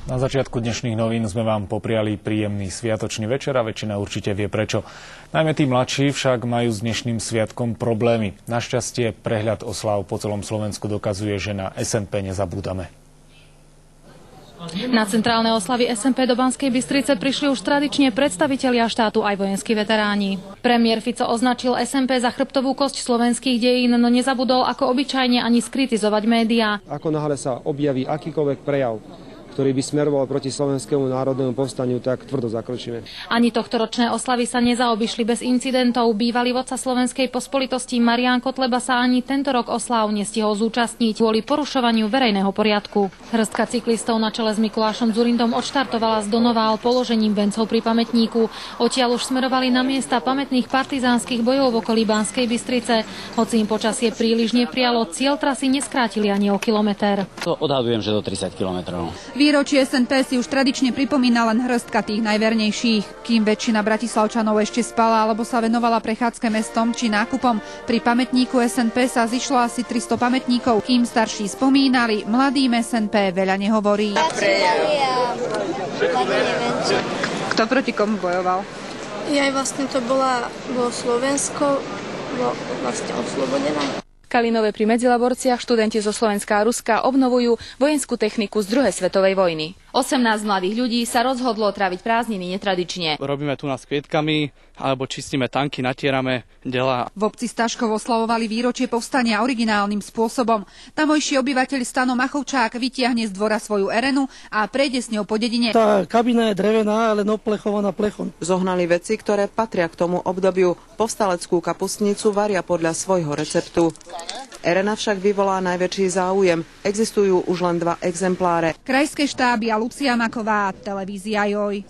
Na začiatku dnešných novín sme vám popriali príjemný sviatočný večer a väčšina určite vie prečo. Najmä tí mladší však majú s dnešným sviatkom problémy. Našťastie prehľad osláv po celom Slovensku dokazuje, že na SNP nezabúdame. Na centrálne oslavy SNP do Banskej Bystrice prišli už tradične predstavitelia štátu aj vojenskí veteráni. Premiér Fico označil SNP za chrbtovú kosť slovenských dejín, no nezabudol ako obyčajne ani skritizovať médiá. Ako náhle sa objaví akýkoľvek prejav, ktorý by smeroval proti slovenskému národnému povstaniu, tak tvrdo zakročíme. Ani tohtoročné oslavy sa nezaobišli bez incidentov. Bývalý vodca slovenskej pospolitosti Marián Kotleba sa ani tento rok osláv nestihol zúčastniť kvôli porušovaniu verejného poriadku. Hrstka cyklistov na čele s Mikulášom Dzurindom odštartovala z Donovál položením vencov pri pamätníku. Odtiaľ už smerovali na miesta pamätných partizánskych bojov v okolí Banskej Bystrice. Hoci im počasie príliš neprialo, cieľ trasy neskrátili ani o kilometer. To odhadujem, že do 30 kilometrov. Výročie SNP si už tradične pripomína len hrstka tých najvernejších. Kým väčšina bratislavčanov ešte spala alebo sa venovala prechádzke mestom či nákupom, pri pamätníku SNP sa zišlo asi 300 pamätníkov. Kým starší spomínali, mladým SNP veľa nehovorí. Kto proti komu bojoval? Ja vlastne to bolo Slovensko, vlastne oslobodená. Kalinove pri Medzilaborciach študenti zo Slovenska a Ruska obnovujú vojenskú techniku z druhej svetovej vojny. 18 mladých ľudí sa rozhodlo tráviť prázdniny netradične. Robíme tu s kvietkami, alebo čistíme tanky, natierame dela. V obci Staškov oslavovali výročie povstania originálnym spôsobom. Tamojší obyvateľ Stano Machovčák vytiahne z dvora svoju erenu a prejde s ňou po dedine. Tá kabína je drevená, ale oplechovaná plechom. Zohnali veci, ktoré patria k tomu obdobiu. Povstaleckú kapustnicu varia podľa svojho receptu. Erena však vyvolá najväčší záujem. Existujú už len 2 exempláre. Krajské štáby a Lucia Maková, televízia Joj.